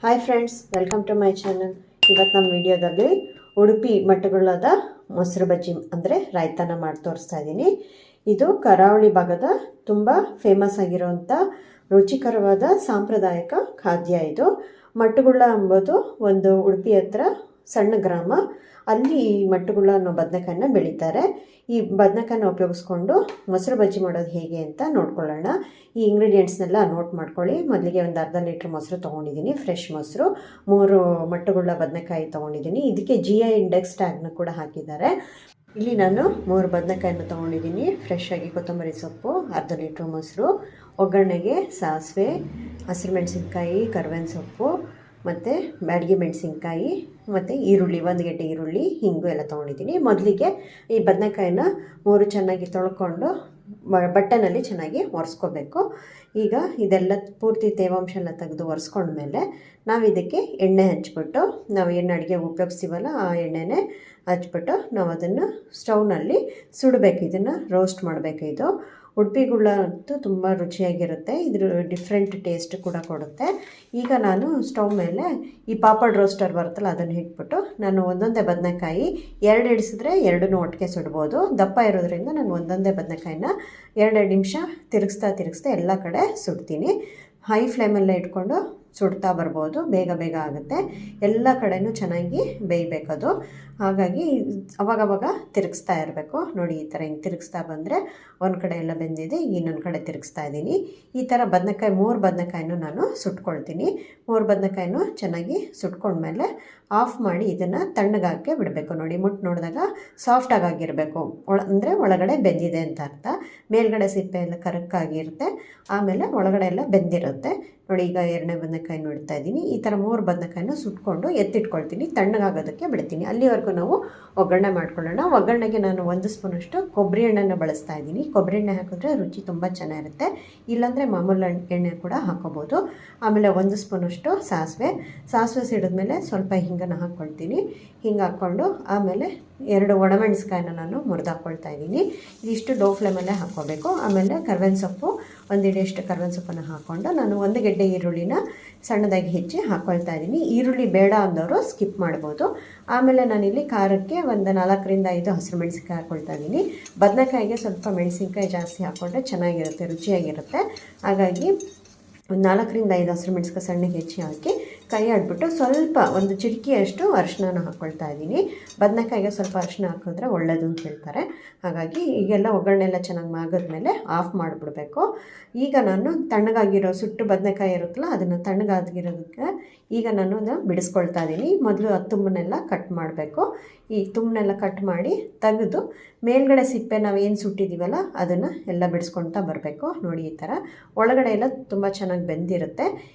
Hi friends, welcome to my channel. ಇವತ್ತು ನಮ್ಮ ವಿಡಿಯೋದಲ್ಲಿ ಉಡುಪಿ ಮಟ್ಟುಗುಳ್ಳದ ಮೊಸರು ಬಜ್ಜಿ ಅಂದರೆ ರಾಯ್ತಾನ ಮಾಡಿ ತೋರಿಸ್ತಾ ಇದ್ದೀನಿ. ಇದು ಕರಾವಳಿ ಭಾಗದ ತುಂಬ ಫೇಮಸ್ ಆಗಿರುವಂಥ ರುಚಿಕರವಾದ ಸಾಂಪ್ರದಾಯಿಕ ಖಾದ್ಯ. ಇದು ಮಟ್ಟುಗುಳ್ಳ ಎಂಬುದು ಒಂದು ಉಡುಪಿ ಹತ್ರ ಸಣ್ಣ ಗ್ರಾಮ. ಅಲ್ಲಿ ಈ ಮಟ್ಟುಗುಳ್ಳ ಅನ್ನೋ ಬದನೆಕಾಯನ್ನ ಬೆಳೀತಾರೆ. ಈ ಬದನೆಕಾಯನ್ನ ಉಪಯೋಗಿಸ್ಕೊಂಡು ಮೊಸರು ಬಜ್ಜಿ ಮಾಡೋದು ಹೇಗೆ ಅಂತ ನೋಡ್ಕೊಳ್ಳೋಣ. ಈ ಇಂಗ್ರೀಡಿಯೆಂಟ್ಸ್ನೆಲ್ಲ ನೋಟ್ ಮಾಡ್ಕೊಳ್ಳಿ. ಮೊದಲಿಗೆ ಒಂದು ಅರ್ಧ ಲೀಟ್ರ್ ಮೊಸರು ತೊಗೊಂಡಿದ್ದೀನಿ, ಫ್ರೆಶ್ ಮೊಸರು. 3 ಮಟ್ಟುಗುಳ್ಳ ಬದನೆಕಾಯಿ ತೊಗೊಂಡಿದ್ದೀನಿ. ಇದಕ್ಕೆ GI ಇಂಡೆಕ್ಸ್ ಟ್ಯಾಗ್ನ ಕೂಡ ಹಾಕಿದ್ದಾರೆ. ಇಲ್ಲಿ ನಾನು 3 ಬದನೆಕಾಯನ್ನು ತೊಗೊಂಡಿದ್ದೀನಿ. ಫ್ರೆಶ್ ಆಗಿ ಕೊತ್ತಂಬರಿ ಸೊಪ್ಪು, ಅರ್ಧ ಲೀಟ್ರ್ ಮೊಸರು, ಒಗ್ಗರಣೆಗೆ ಸಾಸಿವೆ, ಹಸಿರು ಮೆಣಸಿನ್ಕಾಯಿ, ಕರ್ಬೇವಿನ ಸೊಪ್ಪು ಮತ್ತು ಬ್ಯಾಡಗಿ ಮೆಣಸಿನ್ಕಾಯಿ ಮತ್ತು ಈರುಳ್ಳಿ, 1 ಗೆಡ್ಡೆ ಈರುಳ್ಳಿ, ಹಿಂಗು ಎಲ್ಲ ತೊಗೊಂಡಿದ್ದೀನಿ. ಮೊದಲಿಗೆ ಈ ಬದನೆಕಾಯಿನ 3 ಚೆನ್ನಾಗಿ ತೊಳ್ಕೊಂಡು ಬಟ್ಟೆನಲ್ಲಿ ಚೆನ್ನಾಗಿ ಒರೆಸ್ಕೋಬೇಕು. ಈಗ ಇದೆಲ್ಲ ಪೂರ್ತಿ ತೇವಾಂಶ ಎಲ್ಲ ತೆಗೆದು ಒರೆಸ್ಕೊಂಡ್ಮೇಲೆ ನಾವು ಇದಕ್ಕೆ ಎಣ್ಣೆ ಹಚ್ಬಿಟ್ಟು, ನಾವು ಏನು ಅಡುಗೆ ಉಪಯೋಗಿಸ್ತೀವಲ್ಲ ಆ ಎಣ್ಣೆನೇ ಹಚ್ಬಿಟ್ಟು ನಾವು ಅದನ್ನು ಸ್ಟವ್ನಲ್ಲಿ ಸುಡಬೇಕು. ಇದನ್ನು ರೋಸ್ಟ್ ಮಾಡಬೇಕು. ಇದು ಉಡುಪಿ ಗುಳ್ಳ ಅಂತೂ ತುಂಬ ರುಚಿಯಾಗಿರುತ್ತೆ. ಇದ್ರ ಡಿಫ್ರೆಂಟ್ ಟೇಸ್ಟ್ ಕೂಡ ಕೊಡುತ್ತೆ. ಈಗ ನಾನು ಸ್ಟವ್ ಮೇಲೆ ಈ ಪಾಪಡ್ ರೋಸ್ಟರ್ ಬರುತ್ತಲ್ಲ ಅದನ್ನು ಇಟ್ಬಿಟ್ಟು ನಾನು ಒಂದೊಂದೇ ಬದನೆಕಾಯಿ 2 ಇಡಿಸಿದ್ರೆ 2 ಒಟ್ಟಿಗೆ ಸುಡ್ಬೋದು. ದಪ್ಪ ಇರೋದ್ರಿಂದ ನಾನು ಒಂದೊಂದೇ ಬದನೆಕಾಯಿನ 2 ನಿಮಿಷ ತಿರುಗಿಸ್ತಾ ಎಲ್ಲ ಕಡೆ ಸುಡ್ತೀನಿ. ಹೈ ಫ್ಲೇಮಲ್ಲೇ ಇಟ್ಕೊಂಡು ಸುಡ್ತಾ ಬರ್ಬೋದು, ಬೇಗ ಆಗುತ್ತೆ. ಎಲ್ಲ ಕಡೆನೂ ಚೆನ್ನಾಗಿ ಬೇಯಬೇಕದು. ಹಾಗಾಗಿ ಅವಾಗವಾಗ ತಿರುಗಿಸ್ತಾ ಇರಬೇಕು. ನೋಡಿ, ಈ ಥರ ಹಿಂಗೆ ತಿರುಗಿಸ್ತಾ ಬಂದರೆ ಒಂದು ಕಡೆ ಎಲ್ಲ ಬೆಂದಿದೆ, ಇನ್ನೊಂದು ಕಡೆ ತಿರುಗಿಸ್ತಾ ಇದ್ದೀನಿ. ಈ ಥರ ಬದನೆಕಾಯಿ 3 ಬದನೆಕಾಯಿನೂ ನಾನು ಸುಟ್ಕೊಳ್ತೀನಿ. 3 ಬದನೆಕಾಯಿನೂ ಚೆನ್ನಾಗಿ ಸುಟ್ಕೊಂಡ್ಮೇಲೆ ಆಫ್ ಮಾಡಿ ಇದನ್ನು ತಣ್ಣಗಾಕೆ ಬಿಡಬೇಕು. ನೋಡಿ, ಮುಟ್ಟು ನೋಡಿದಾಗ ಸಾಫ್ಟಾಗಿ ಆಗಿರಬೇಕು. ಅಂದರೆ ಒಳಗಡೆ ಬೆಂದಿದೆ ಅಂತ ಅರ್ಥ. ಮೇಲ್ಗಡೆ ಸಿಪ್ಪೆ ಎಲ್ಲ ಕರಕ್ಕಾಗಿರುತ್ತೆ, ಆಮೇಲೆ ಒಳಗಡೆ ಎಲ್ಲ ಬೆಂದಿರುತ್ತೆ. ನೋಡಿ, ಈಗ 2ನೇ ಬದನೆಕಾಯಿ ನೋಡ್ತಾ ಇದ್ದೀನಿ. ಈ ಥರ 3 ಬದನೆಕಾಯಿನ ಸುಟ್ಕೊಂಡು ಎತ್ತಿಟ್ಕೊಳ್ತೀನಿ, ತಣ್ಣಗಾಗೋದಕ್ಕೆ ಬಿಡ್ತೀನಿ. ಅಲ್ಲಿವರೆಗೂ ನಾವು ಒಗ್ಗರಣೆ ಮಾಡ್ಕೊಳ್ಳೋಣ. ಒಗ್ಗರಣೆಗೆ ನಾನು 1 ಸ್ಪೂನಷ್ಟು ಕೊಬ್ಬರಿ ಎಣ್ಣೆನ ಬಳಸ್ತಾ ಇದ್ದೀನಿ. ಕೊಬ್ಬರಿ ಎಣ್ಣೆ ಹಾಕಿದ್ರೆ ರುಚಿ ತುಂಬ ಚೆನ್ನಾಗಿರುತ್ತೆ. ಇಲ್ಲಾಂದರೆ ಮಾಮೂಲು ಎಣ್ಣೆ ಕೂಡ ಹಾಕೋಬೋದು. ಆಮೇಲೆ 1 ಸ್ಪೂನಷ್ಟು ಸಾಸಿವೆ ಸಿಡಿದ್ಮೇಲೆ ಸ್ವಲ್ಪ ಹಿಂಗನ್ನು ಹಾಕ್ಕೊಳ್ತೀನಿ. ಹಿಂಗೆ ಹಾಕ್ಕೊಂಡು ಆಮೇಲೆ 2 ಒಣಮೆಣಸಿಕಾಯಿನ ನಾನು ಮುರಿದು ಹಾಕ್ಕೊಳ್ತಾ ಇದ್ದೀನಿ. ಇದಿಷ್ಟು ಲೋ ಫ್ಲೇಮಲ್ಲೇ ಹಾಕ್ಕೋಬೇಕು. ಆಮೇಲೆ ಕರ್ಬೇವಿನ ಸೊಪ್ಪು, 1 ಹಿಡಿಯಷ್ಟು ಕರ್ಬೇವಿನ ಸೊಪ್ಪನ್ನು ಹಾಕ್ಕೊಂಡು ನಾನು 1 ಗೆಡ್ಡೆ ಈರುಳ್ಳಿನ ಸಣ್ಣದಾಗಿ ಹೆಚ್ಚಿ ಹಾಕ್ಕೊಳ್ತಾ ಇದ್ದೀನಿ. ಈರುಳ್ಳಿ ಬೇಡ ಅಂದವರು ಸ್ಕಿಪ್ ಮಾಡ್ಬೋದು. ಆಮೇಲೆ ನಾನಿಲ್ಲಿ ಖಾರಕ್ಕೆ ಒಂದು 4ರಿಂದ 5 ಹಸಿರು ಮೆಣಸಿನ್ಕಾಯಿ ಹಾಕ್ಕೊಳ್ತಾ ಇದ್ದೀನಿ. ಬದನೆಕಾಯಿಗೆ ಸ್ವಲ್ಪ ಮೆಣಸಿನ್ಕಾಯಿ ಜಾಸ್ತಿ ಹಾಕ್ಕೊಂಡ್ರೆ ಚೆನ್ನಾಗಿರುತ್ತೆ, ರುಚಿಯಾಗಿರುತ್ತೆ. ಹಾಗಾಗಿ ಒಂದು 4ರಿಂದ 5 ಹಸಿರು ಮೆಣಸಿನ್ಕಾಯಿ ಸಣ್ಣಗೆ ಹೆಚ್ಚಿ ಹಾಕಿ ಕೈ ಆಡ್ಬಿಟ್ಟು ಸ್ವಲ್ಪ 1 ಚಿಟಿಕೆಯಷ್ಟು ಅರಿಶಿನ ಹಾಕ್ಕೊಳ್ತಾ ಇದ್ದೀನಿ. ಬದನೆಕಾಯಿಗೆ ಸ್ವಲ್ಪ ಅರಿಶಿನ ಹಾಕಿದ್ರೆ ಒಳ್ಳೆಯದು ಅಂತ ಹೇಳ್ತಾರೆ. ಹಾಗಾಗಿ ಈಗೆಲ್ಲ ಒಗ್ಗರಣೆ ಎಲ್ಲ ಚೆನ್ನಾಗಿ ಮಾಗಿದ್ಮೇಲೆ ಆಫ್ ಮಾಡಿಬಿಡ್ಬೇಕು. ಈಗ ನಾನು ತಣ್ಣಗಾಗಿರೋ ಸುಟ್ಟು ಬದನೆಕಾಯಿ ಇರುತ್ತಲ್ಲ ಅದನ್ನು ತಣ್ಣಗಾಗಿರೋದಕ್ಕೆ ಈಗ ನಾನು ಅದನ್ನು ಬಿಡಿಸ್ಕೊಳ್ತಾ ಇದ್ದೀನಿ. ಮೊದಲು ಆ ತುಂಬನ್ನೆಲ್ಲ ಕಟ್ ಮಾಡಬೇಕು. ಈ ತುಂಬನ್ನೆಲ್ಲ ಕಟ್ ಮಾಡಿ ತೆಗೆದು ಮೇಲ್ಗಡೆ ಸಿಪ್ಪೆ ನಾವು ಏನು ಸುಟ್ಟಿದ್ದೀವಲ್ಲ ಅದನ್ನು ಎಲ್ಲ ಬಿಡಿಸ್ಕೊಳ್ತಾ ಬರಬೇಕು. ನೋಡಿ, ಈ ಥರ ಒಳಗಡೆ ಎಲ್ಲ ತುಂಬ ಚೆನ್ನಾಗಿ ಬೆಂದಿರುತ್ತೆ.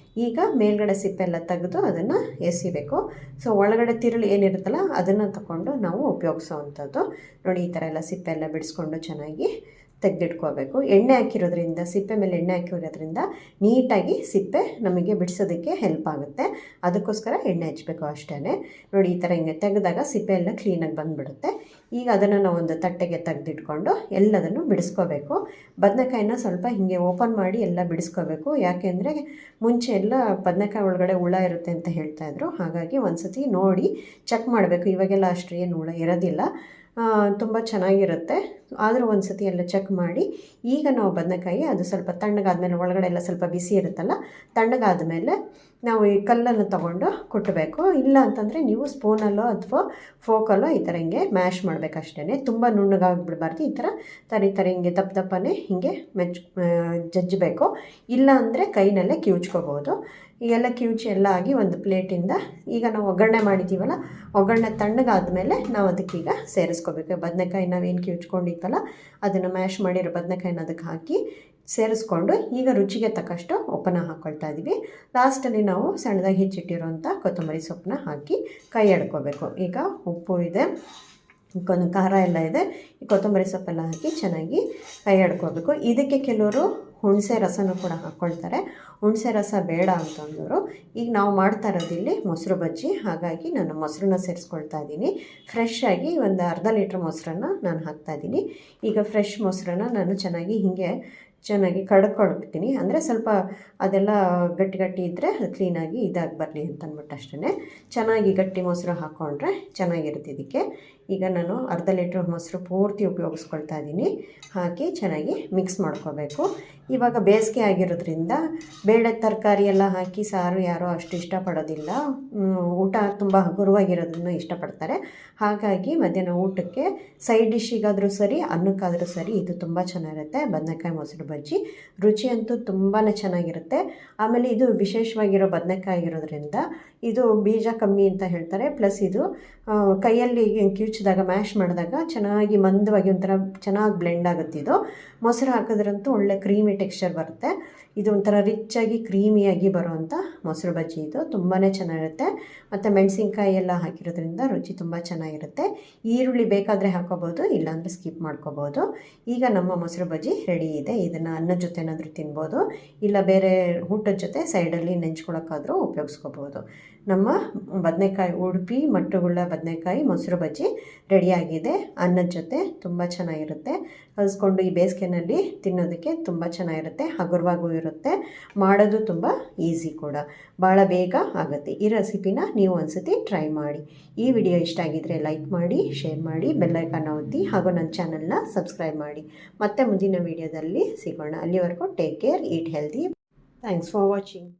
ಈಗ ಮೇಲ್ಗಡೆ ಸಿಪ್ಪೆ ಎಲ್ಲ ತೆಗೆದು ಅದನ್ನು ಎಸಿಬೇಕು. ಸೊ ಒಳಗಡೆ ತಿರುಳು ಏನಿರುತ್ತಲ್ಲ ಅದನ್ನು ತಗೊಂಡು ನಾವು ಉಪಯೋಗಿಸೋವಂಥದ್ದು. ನೋಡಿ, ಈ ಥರ ಎಲ್ಲ ಸಿಪ್ಪೆ ಎಲ್ಲ ಬಿಡಿಸ್ಕೊಂಡು ಚೆನ್ನಾಗಿ ತೆಗೆದಿಟ್ಕೋಬೇಕು. ಎಣ್ಣೆ ಹಾಕಿರೋದ್ರಿಂದ, ಸಿಪ್ಪೆ ಮೇಲೆ ಎಣ್ಣೆ ಹಾಕಿರೋದ್ರಿಂದ ನೀಟಾಗಿ ಸಿಪ್ಪೆ ನಮಗೆ ಬಿಡಿಸೋದಕ್ಕೆ ಹೆಲ್ಪ್ ಆಗುತ್ತೆ. ಅದಕ್ಕೋಸ್ಕರ ಎಣ್ಣೆ ಹಚ್ಚಬೇಕು ಅಷ್ಟೇ. ನೋಡಿ, ಈ ಥರ ಹಿಂಗೆ ತೆಗೆದಾಗ ಸಿಪ್ಪೆ ಎಲ್ಲ ಕ್ಲೀನಾಗಿ ಬಂದುಬಿಡುತ್ತೆ. ಈಗ ಅದನ್ನು ನಾವು ಒಂದು ತಟ್ಟೆಗೆ ತೆಗೆದಿಟ್ಕೊಂಡು ಎಲ್ಲದನ್ನು ಬಿಡಿಸ್ಕೋಬೇಕು. ಬದನೆಕಾಯಿನ ಸ್ವಲ್ಪ ಹೀಗೆ ಓಪನ್ ಮಾಡಿ ಎಲ್ಲ ಬಿಡಿಸ್ಕೋಬೇಕು. ಯಾಕೆಂದರೆ ಮುಂಚೆ ಎಲ್ಲ ಬದನೆಕಾಯಿ ಒಳಗಡೆ ಹುಳ ಇರುತ್ತೆ ಅಂತ ಹೇಳ್ತಾಯಿದ್ರು. ಹಾಗಾಗಿ ಒಂದು ಸತಿ ನೋಡಿ ಚೆಕ್ ಮಾಡಬೇಕು. ಇವಾಗೆಲ್ಲ ಅಷ್ಟು ಏನು ಹುಳ ಇರೋದಿಲ್ಲ, ತುಂಬ ಚೆನ್ನಾಗಿರುತ್ತೆ. ಆದರೂ ಒಂದು ಸತಿ ಎಲ್ಲ ಚೆಕ್ ಮಾಡಿ ಈಗ ನಾವು ಬದನೆಕಾಯಿ ಅದು ಸ್ವಲ್ಪ ತಣ್ಣಗಾದ್ಮೇಲೆ ಒಳಗಡೆ ಎಲ್ಲ ಸ್ವಲ್ಪ ಬಿಸಿ ಇರುತ್ತಲ್ಲ, ತಣ್ಣಗಾದ್ಮೇಲೆ ನಾವು ಈ ಕಲ್ಲನ್ನು ತೊಗೊಂಡು ಕುಟ್ಟಬೇಕು. ಇಲ್ಲ ಅಂತಂದರೆ ನೀವು ಸ್ಪೂನಲ್ಲೋ ಅಥವಾ ಫೋಕಲ್ಲೋ ಈ ಥರ ಹಿಂಗೆ ಮ್ಯಾಶ್ ಮಾಡಬೇಕಷ್ಟೇ. ತುಂಬ ನುಣ್ಣಗಾಗಿಬಿಡಬಾರ್ದು. ಈ ಥರ ತರಿ ಹಿಂಗೆ ದಪ್ಪನೇ ಹಿಂಗೆ ಜಜ್ಜಬೇಕು. ಇಲ್ಲ ಅಂದರೆ ಕೈನಲ್ಲೇ ಕಿವುಚ್ಕೋಬೋದು. ಈಗೆಲ್ಲ ಕಿವುಚಿ ಎಲ್ಲ ಆಗಿ ಒಂದು ಪ್ಲೇಟಿಂದ ಈಗ ನಾವು ಒಗ್ಗರಣೆ ಮಾಡಿದ್ದೀವಲ್ಲ, ಒಗ್ಗರಣೆ ತಣ್ಣಗಾದ್ಮೇಲೆ ನಾವು ಅದಕ್ಕೀಗ ಸೇರಿಸ್ಕೋಬೇಕು. ಬದನೆಕಾಯಿ ನಾವೇನು ಕಿವುಚ್ಕೊಂಡಿತ್ತಲ್ಲ ಅದನ್ನು ಮ್ಯಾಶ್ ಮಾಡಿರೋ ಬದನೆಕಾಯಿನ ಅದಕ್ಕೆ ಹಾಕಿ ಸೇರಿಸ್ಕೊಂಡು ಈಗ ರುಚಿಗೆ ತಕ್ಕಷ್ಟು ಉಪ್ಪನ್ನ ಹಾಕ್ಕೊಳ್ತಾ ಇದ್ದೀವಿ. ಲಾಸ್ಟಲ್ಲಿ ನಾವು ಸಣ್ಣದಾಗಿ ಹೆಚ್ಚಿಟ್ಟಿರೋಂಥ ಕೊತ್ತಂಬರಿ ಸೊಪ್ಪನ್ನ ಹಾಕಿ ಕೈ ಎಡ್ಕೋಬೇಕು. ಈಗ ಉಪ್ಪು ಇದೆ, ಖಾರ ಎಲ್ಲ ಇದೆ, ಈ ಕೊತ್ತಂಬರಿ ಸೊಪ್ಪೆಲ್ಲ ಹಾಕಿ ಚೆನ್ನಾಗಿ ಕೈ ಆಡ್ಕೋಬೇಕು. ಇದಕ್ಕೆ ಕೆಲವರು ಹುಣಸೆ ರಸನೂ ಕೂಡ ಹಾಕ್ಕೊಳ್ತಾರೆ. ಹುಣಸೆ ರಸ ಬೇಡ ಅಂತಂದವರು ಈಗ ನಾವು ಮಾಡ್ತಾ ಇರೋದಿಲ್ಲಿ ಮೊಸರು ಬಜ್ಜಿ, ಹಾಗಾಗಿ ನಾನು ಮೊಸರನ್ನ ಸೇರಿಸ್ಕೊಳ್ತಾ ಇದ್ದೀನಿ. ಫ್ರೆಶ್ ಆಗಿ ಒಂದು ಅರ್ಧ ಲೀಟ್ರ್ ಮೊಸರನ್ನ ನಾನು ಹಾಕ್ತಾಯಿದ್ದೀನಿ. ಈಗ ಫ್ರೆಶ್ ಮೊಸರನ್ನ ನಾನು ಚೆನ್ನಾಗಿ ಹೀಗೆ ಚೆನ್ನಾಗಿ ಕಡ್ಕೊಳ್ತೀನಿ. ಅಂದರೆ ಸ್ವಲ್ಪ ಅದೆಲ್ಲ ಗಟ್ಟಿ ಗಟ್ಟಿ ಇದ್ದರೆ ಅದು ಕ್ಲೀನಾಗಿ ಇದಾಗಿ ಬರಲಿ ಅಂತ ಅಂದ್ಬಿಟ್ಟು ಅಷ್ಟೇ. ಚೆನ್ನಾಗಿ ಗಟ್ಟಿ ಮೊಸರು ಹಾಕ್ಕೊಂಡ್ರೆ ಚೆನ್ನಾಗಿರುತ್ತೆ ಇದಕ್ಕೆ. ಈಗ ನಾನು ಅರ್ಧ ಲೀಟ್ರ್ ಮೊಸರು ಪೂರ್ತಿ ಉಪಯೋಗಿಸ್ಕೊಳ್ತಾ ಇದ್ದೀನಿ. ಹಾಕಿ ಚೆನ್ನಾಗಿ ಮಿಕ್ಸ್ ಮಾಡ್ಕೋಬೇಕು. ಇವಾಗ ಬೇಸಿಗೆ ಆಗಿರೋದ್ರಿಂದ ಬೇಳೆ ತರಕಾರಿ ಎಲ್ಲ ಹಾಕಿ ಸಾರು ಯಾರೋ ಅಷ್ಟು ಇಷ್ಟಪಡೋದಿಲ್ಲ. ಊಟ ತುಂಬ ಹಗುರವಾಗಿರೋದನ್ನು ಇಷ್ಟಪಡ್ತಾರೆ. ಹಾಗಾಗಿ ಮಧ್ಯಾಹ್ನ ಊಟಕ್ಕೆ ಸೈಡ್ ಡಿಶ್ಶಿಗಾದರೂ ಸರಿ, ಅನ್ನಕ್ಕಾದರೂ ಸರಿ ಇದು ತುಂಬ ಚೆನ್ನಾಗಿರುತ್ತೆ. ಬದನೆಕಾಯಿ ಮೊಸರು ಬಜ್ಜಿ ರುಚಿ ಅಂತೂ ತುಂಬಾ ಚೆನ್ನಾಗಿರುತ್ತೆ. ಆಮೇಲೆ ಇದು ವಿಶೇಷವಾಗಿರೋ ಬದನೆಕಾಯಿ ಇರೋದ್ರಿಂದ ಇದು ಬೀಜ ಕಮ್ಮಿ ಅಂತ ಹೇಳ್ತಾರೆ. ಪ್ಲಸ್ ಇದು ಕೈಯಲ್ಲಿ ಕಿವುಚಿದಾಗ ಮ್ಯಾಶ್ ಮಾಡಿದಾಗ ಚೆನ್ನಾಗಿ ಮಂದವಾಗಿ ಒಂಥರ ಚೆನ್ನಾಗಿ ಬ್ಲೆಂಡ್ ಆಗುತ್ತೆ. ಇದು ಮೊಸರು ಹಾಕಿದ್ರಂತೂ ಒಳ್ಳೆ ಕ್ರೀಮಿ ಟೆಕ್ಸ್ಚರ್ ಬರುತ್ತೆ. ಇದು ಒಂಥರ ರಿಚ್ಚಾಗಿ ಕ್ರೀಮಿಯಾಗಿ ಬರುವಂಥ ಮೊಸರು ಬಜ್ಜಿ ಇದು ತುಂಬಾ ಚೆನ್ನಾಗಿರುತ್ತೆ. ಮತ್ತು ಮೆಣಸಿನ್ಕಾಯಿ ಎಲ್ಲ ಹಾಕಿರೋದ್ರಿಂದ ರುಚಿ ತುಂಬ ಚೆನ್ನಾಗಿರುತ್ತೆ. ಈರುಳ್ಳಿ ಬೇಕಾದರೆ ಹಾಕೋಬೋದು, ಇಲ್ಲಾಂದರೆ ಸ್ಕಿಪ್ ಮಾಡ್ಕೋಬೋದು. ಈಗ ನಮ್ಮ ಮೊಸರು ಬಜ್ಜಿ ರೆಡಿ ಇದೆ. ಇದನ್ನು ಅನ್ನದ ಜೊತೆ ಏನಾದರೂ ತಿನ್ಬೋದು, ಇಲ್ಲ ಬೇರೆ ಊಟದ ಜೊತೆ ಸೈಡಲ್ಲಿ ನೆಂಚ್ಕೊಳ್ಳೋಕ್ಕಾದರೂ ಉಪಯೋಗಿಸ್ಕೋಬೋದು. ನಮ್ಮ ಬದನೆಕಾಯಿ ಉಡುಪಿ ಮಟ್ಟುಗುಳ್ಳ ಬದನೆಕಾಯಿ ಮೊಸರು ಬಜ್ಜಿ ರೆಡಿಯಾಗಿದೆ. ಅನ್ನದ ಜೊತೆ ತುಂಬ ಚೆನ್ನಾಗಿರುತ್ತೆ. ಕಲಿಸ್ಕೊಂಡು ಈ ಬೇಸಿಗೆನಲ್ಲಿ ತಿನ್ನೋದಕ್ಕೆ ತುಂಬ ಚೆನ್ನಾಗಿರುತ್ತೆ. ಹಗುರವಾಗೂ ಇರುತ್ತೆ. ಮಾಡೋದು ತುಂಬ ಈಸಿ ಕೂಡ, ಭಾಳ ಬೇಗ ಆಗುತ್ತೆ. ಈ ರೆಸಿಪಿನ ನೀವು ಒಂದ್ಸತಿ ಟ್ರೈ ಮಾಡಿ. ಈ ವಿಡಿಯೋ ಇಷ್ಟ ಆಗಿದ್ದರೆ ಲೈಕ್ ಮಾಡಿ, ಶೇರ್ ಮಾಡಿ, ಬೆಲ್ ಐಕಾನ್ ಒತ್ತಿ ಹಾಗೂ ನನ್ನ ಚಾನಲ್ನ ಸಬ್ಸ್ಕ್ರೈಬ್ ಮಾಡಿ. ಮತ್ತೆ ಮುಂದಿನ ವಿಡಿಯೋದಲ್ಲಿ ಸಿಗೋಣ. ಅಲ್ಲಿವರೆಗೂ take care, eat healthy. Thanks for watching.